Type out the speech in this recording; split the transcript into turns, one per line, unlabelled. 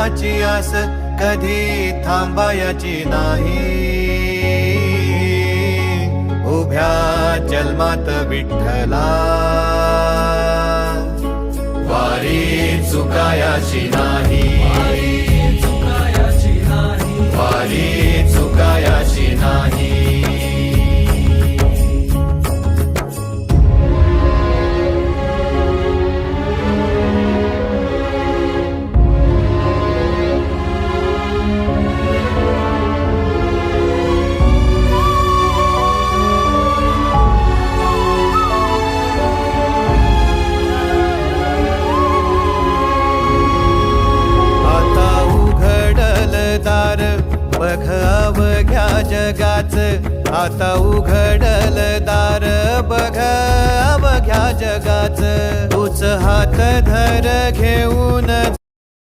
देवाची आस कधी थांबायची नाही. उभ्या जन्मात विठ्ठला वारी चुकायाची नाही. वारी चुकायाची नाही. बघ अवघ्या जगाच, आता उघडल दार बघ अवघ्या जगाच. तूच हात धर घेऊन